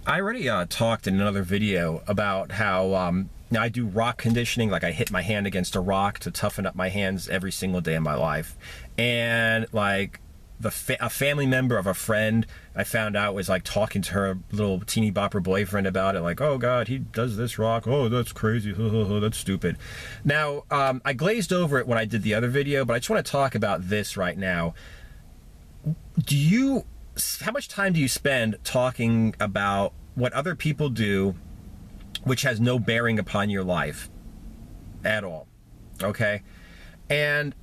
I already talked in another video about how now I do rock conditioning, like I hit my hand against a rock to toughen up my hands every single day of my life. And like a family member of a friend, I found out, was like talking to her little teeny bopper boyfriend about it, like, oh God, he does this rock, oh that's crazy, that's stupid. Now I glazed over it when I did the other video, but I just want to talk about this right now. How much time do you spend talking about what other people do which has no bearing upon your life at all? Okay? And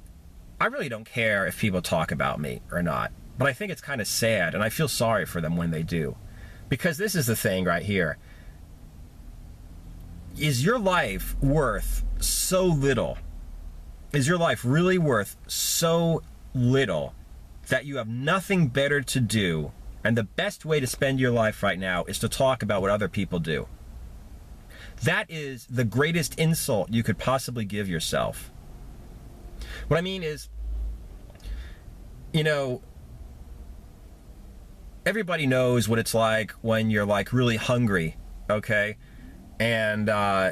I really don't care if people talk about me or not, but I think it's kind of sad, and I feel sorry for them when they do. Because this is the thing right here. Is your life worth so little? Is your life really worth so little that you have nothing better to do, and the best way to spend your life right now is to talk about what other people do? That is the greatest insult you could possibly give yourself. What I mean is, you know, everybody knows what it's like when you're like really hungry, okay? And,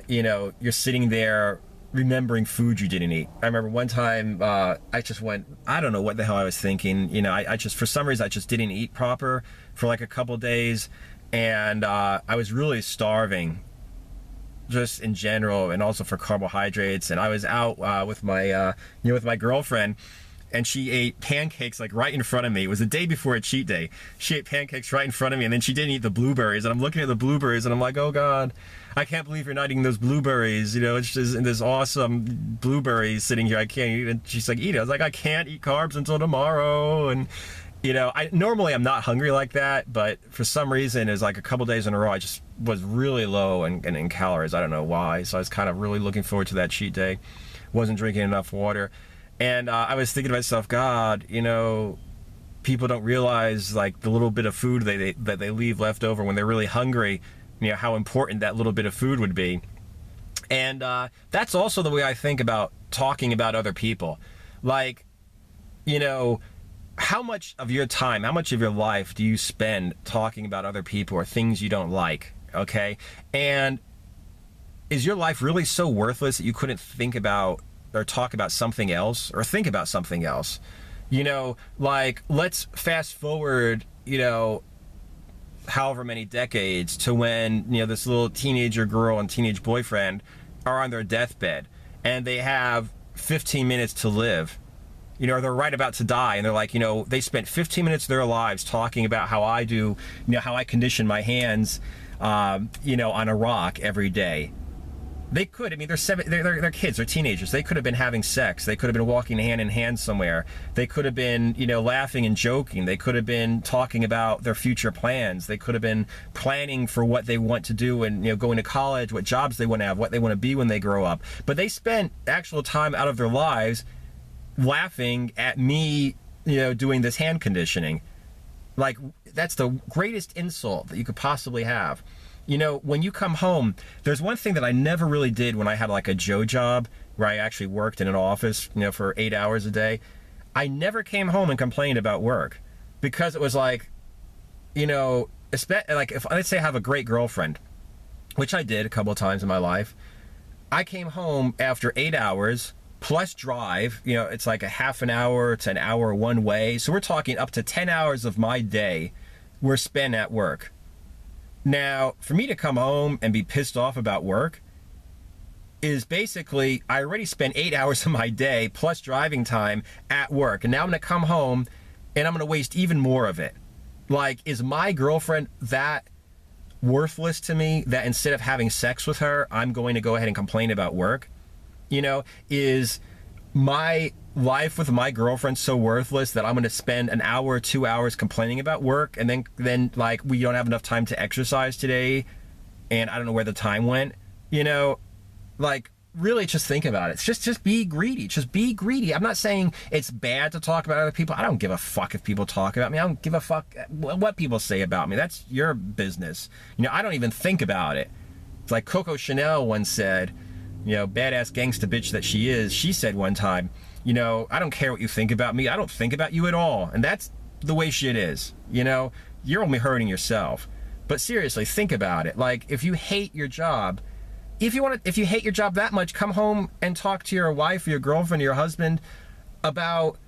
you know, you're sitting there remembering food you didn't eat. I remember one time I just went, I don't know what the hell I was thinking. You know, I just, for some reason, I just didn't eat proper for like a couple days. And I was really starving just in general, and also for carbohydrates. And I was out with my, with my girlfriend, and she ate pancakes like right in front of me. It was the day before a cheat day. She ate pancakes right in front of me, and then she didn't eat the blueberries. And I'm looking at the blueberries, and I'm like, oh God, I can't believe you're not eating those blueberries. You know, it's just this awesome blueberries sitting here. I can't eat it. And she's like, eat it. I was like, I can't eat carbs until tomorrow. And, you know, normally I'm not hungry like that, but for some reason, it was like a couple days in a row, I just was really low in calories. I don't know why. So I was kind of really looking forward to that cheat day. Wasn't drinking enough water. And I was thinking to myself, God, you know, people don't realize like the little bit of food that they leave left over when they're really hungry, you know, how important that little bit of food would be. And that's also the way I think about talking about other people. Like, you know, how much of your time, how much of your life do you spend talking about other people or things you don't like, okay? And is your life really so worthless that you couldn't think about or talk about something else, or think about something else? You know, like, let's fast forward, you know, however many decades to when, you know, this little teenager girl and teenage boyfriend are on their deathbed, and they have 15 minutes to live. You know, they're right about to die, and they're like, you know, they spent 15 minutes of their lives talking about how I do, you know, how I condition my hands, you know, on a rock every day. They could, I mean, they're kids, they're teenagers. They could have been having sex. They could have been walking hand in hand somewhere. They could have been, you know, laughing and joking. They could have been talking about their future plans. They could have been planning for what they want to do and, you know, going to college, what jobs they want to have, what they want to be when they grow up. But they spent actual time out of their lives laughing at me, you know, doing this hand conditioning. Like, that's the greatest insult that you could possibly have. You know, when you come home, there's one thing that I never really did when I had like a Joe job where I actually worked in an office, you know, for 8 hours a day. I never came home and complained about work, because it was like, you know, like if let's say I have a great girlfriend, which I did a couple of times in my life. I came home after 8 hours plus drive, you know, it's like a half an hour to an hour one way. So we're talking up to 10 hours of my day were spent at work. Now, for me to come home and be pissed off about work is basically, I already spent 8 hours of my day plus driving time at work. And now I'm going to come home and I'm going to waste even more of it. Like, is my girlfriend that worthless to me that instead of having sex with her, I'm going to go ahead and complain about work? You know, is my life with my girlfriend so worthless that I'm going to spend an hour or 2 hours complaining about work, and then like, we don't have enough time to exercise today and I don't know where the time went? You know, like, really just think about it. Just be greedy. Just be greedy. I'm not saying it's bad to talk about other people. I don't give a fuck if people talk about me. I don't give a fuck what people say about me. That's your business. You know, I don't even think about it. It's like Coco Chanel once said, you know, badass gangsta bitch that she is, she said one time, you know, I don't care what you think about me. I don't think about you at all. And that's the way shit is. You know, you're only hurting yourself. But seriously, think about it. Like, if you hate your job, if you hate your job that much, come home and talk to your wife or your girlfriend or your husband about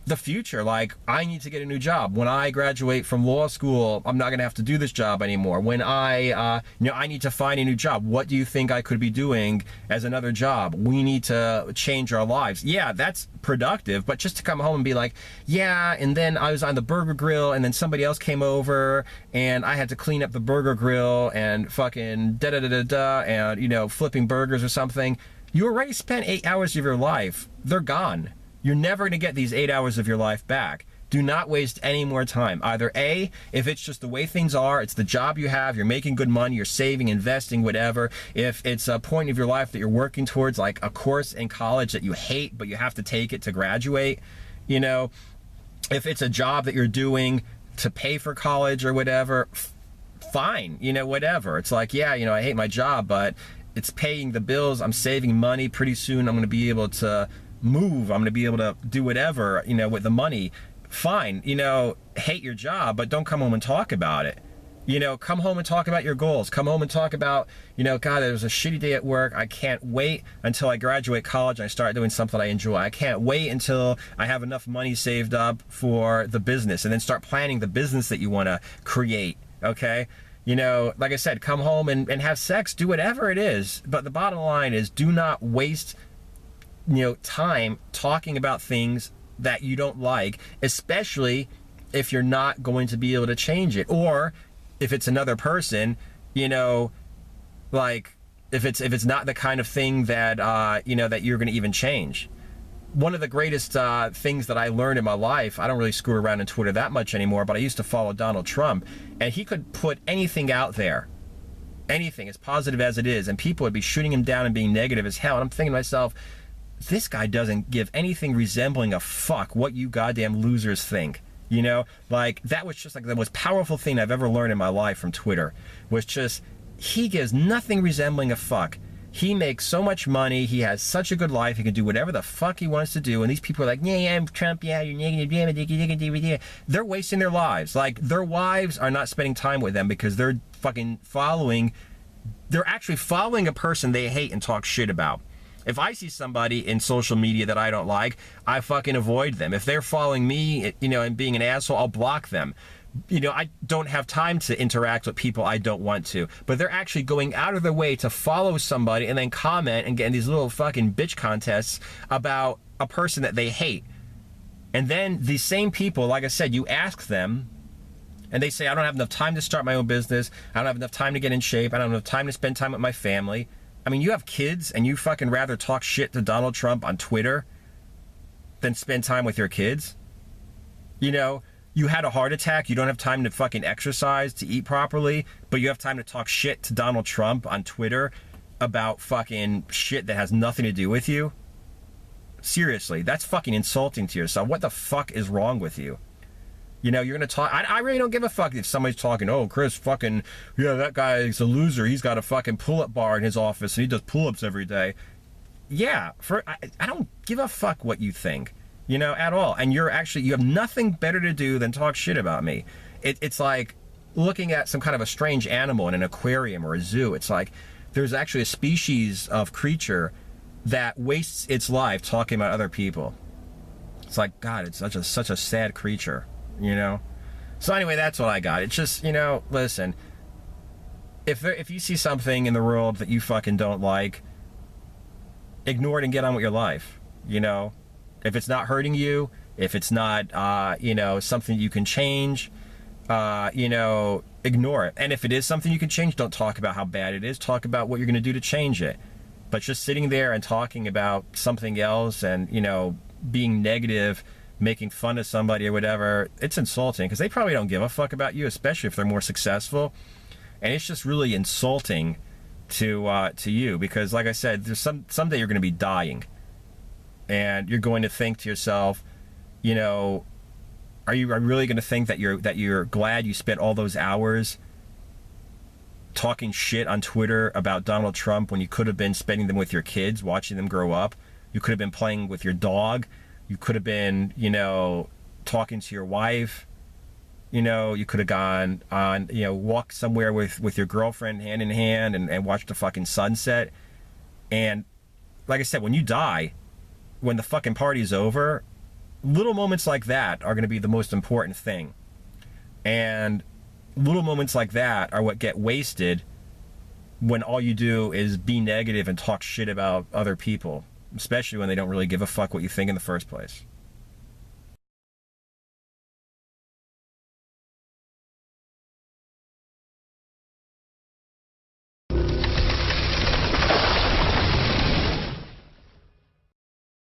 the future. Like, I need to get a new job. When I graduate from law school, I'm not going to have to do this job anymore. When I need to find a new job. What do you think I could be doing as another job? We need to change our lives. Yeah, that's productive, but just to come home and be like, yeah, and then I was on the burger grill and then somebody else came over and I had to clean up the burger grill and fucking da-da-da-da-da and, flipping burgers or something. You already spent 8 hours of your life. They're gone. You're never going to get these 8 hours of your life back. Do not waste any more time. Either A, if it's just the way things are, it's the job you have, you're making good money, you're saving, investing, whatever. If it's a point of your life that you're working towards, like a course in college that you hate, but you have to take it to graduate, if it's a job that you're doing to pay for college or whatever, fine, whatever. It's like, yeah, I hate my job, but it's paying the bills, I'm saving money. Pretty soon I'm going to be able to move, I'm going to be able to do whatever, with the money. Fine, hate your job, but don't come home and talk about it. Come home and talk about your goals. Come home and talk about, God, it was a shitty day at work. I can't wait until I graduate college and I start doing something I enjoy. I can't wait until I have enough money saved up for the business, and then start planning the business that you want to create, okay? Like I said, come home and have sex, do whatever it is. But the bottom line is, do not waste time talking about things that you don't like, especially if you're not going to be able to change it, or if it's another person, like if it's not the kind of thing that that you're going to even change. One of the greatest things that I learned in my life, I don't really screw around on Twitter that much anymore, but I used to follow Donald Trump, and he could put anything out there, anything as positive as it is, and people would be shooting him down and being negative as hell. And I'm thinking to myself, this guy doesn't give anything resembling a fuck what you goddamn losers think. Like, that was just like the most powerful thing I've ever learned in my life from Twitter, was just, he gives nothing resembling a fuck. He makes so much money, he has such a good life, he can do whatever the fuck he wants to do, and these people are like, yeah, I'm Trump, yeah, you're negative, they're wasting their lives. Like, their wives are not spending time with them because they're fucking they're actually following a person they hate and talk shit about. If I see somebody in social media that I don't like, I fucking avoid them. If they're following me, and being an asshole, I'll block them. I don't have time to interact with people I don't want to. But they're actually going out of their way to follow somebody and then comment and get in these little fucking bitch contests about a person that they hate. And then these same people, like I said, you ask them, and they say, I don't have enough time to start my own business. I don't have enough time to get in shape. I don't have enough time to spend time with my family. I mean, you have kids, and you fucking rather talk shit to Donald Trump on Twitter than spend time with your kids? You had a heart attack, you don't have time to fucking exercise, to eat properly, but you have time to talk shit to Donald Trump on Twitter about fucking shit that has nothing to do with you? Seriously, that's fucking insulting to yourself. What the fuck is wrong with you? You're going to talk. I really don't give a fuck if somebody's talking, oh, Chris, fucking, yeah, that guy's a loser. He's got a fucking pull-up bar in his office and he does pull-ups every day. Yeah, I don't give a fuck what you think, at all. And you have nothing better to do than talk shit about me. It's like looking at some kind of a strange animal in an aquarium or a zoo. It's like there's actually a species of creature that wastes its life talking about other people. It's like, God, it's such a sad creature. So anyway, that's what I got. It's just, listen, if you see something in the world that you fucking don't like, ignore it and get on with your life. If it's not hurting you, if it's not something you can change, ignore it. And if it is something you can change, don't talk about how bad it is. Talk about what you're going to do to change it. But just sitting there and talking about something else and being negative, making fun of somebody or whatever, it's insulting, because they probably don't give a fuck about you, especially if they're more successful. And it's just really insulting to you, because like I said, there's someday you're going to be dying, and you're going to think to yourself, are you really going to think that you're glad you spent all those hours talking shit on Twitter about Donald Trump when you could have been spending them with your kids, watching them grow up? You could have been playing with your dog. You could have been, talking to your wife. You know, you could have gone on, you know, walk somewhere with your girlfriend hand in hand and watch the fucking sunset. And like I said, when you die, when the fucking party's over, little moments like that are going to be the most important thing. And little moments like that are what get wasted when all you do is be negative and talk shit about other people, especially when they don't really give a fuck what you think in the first place.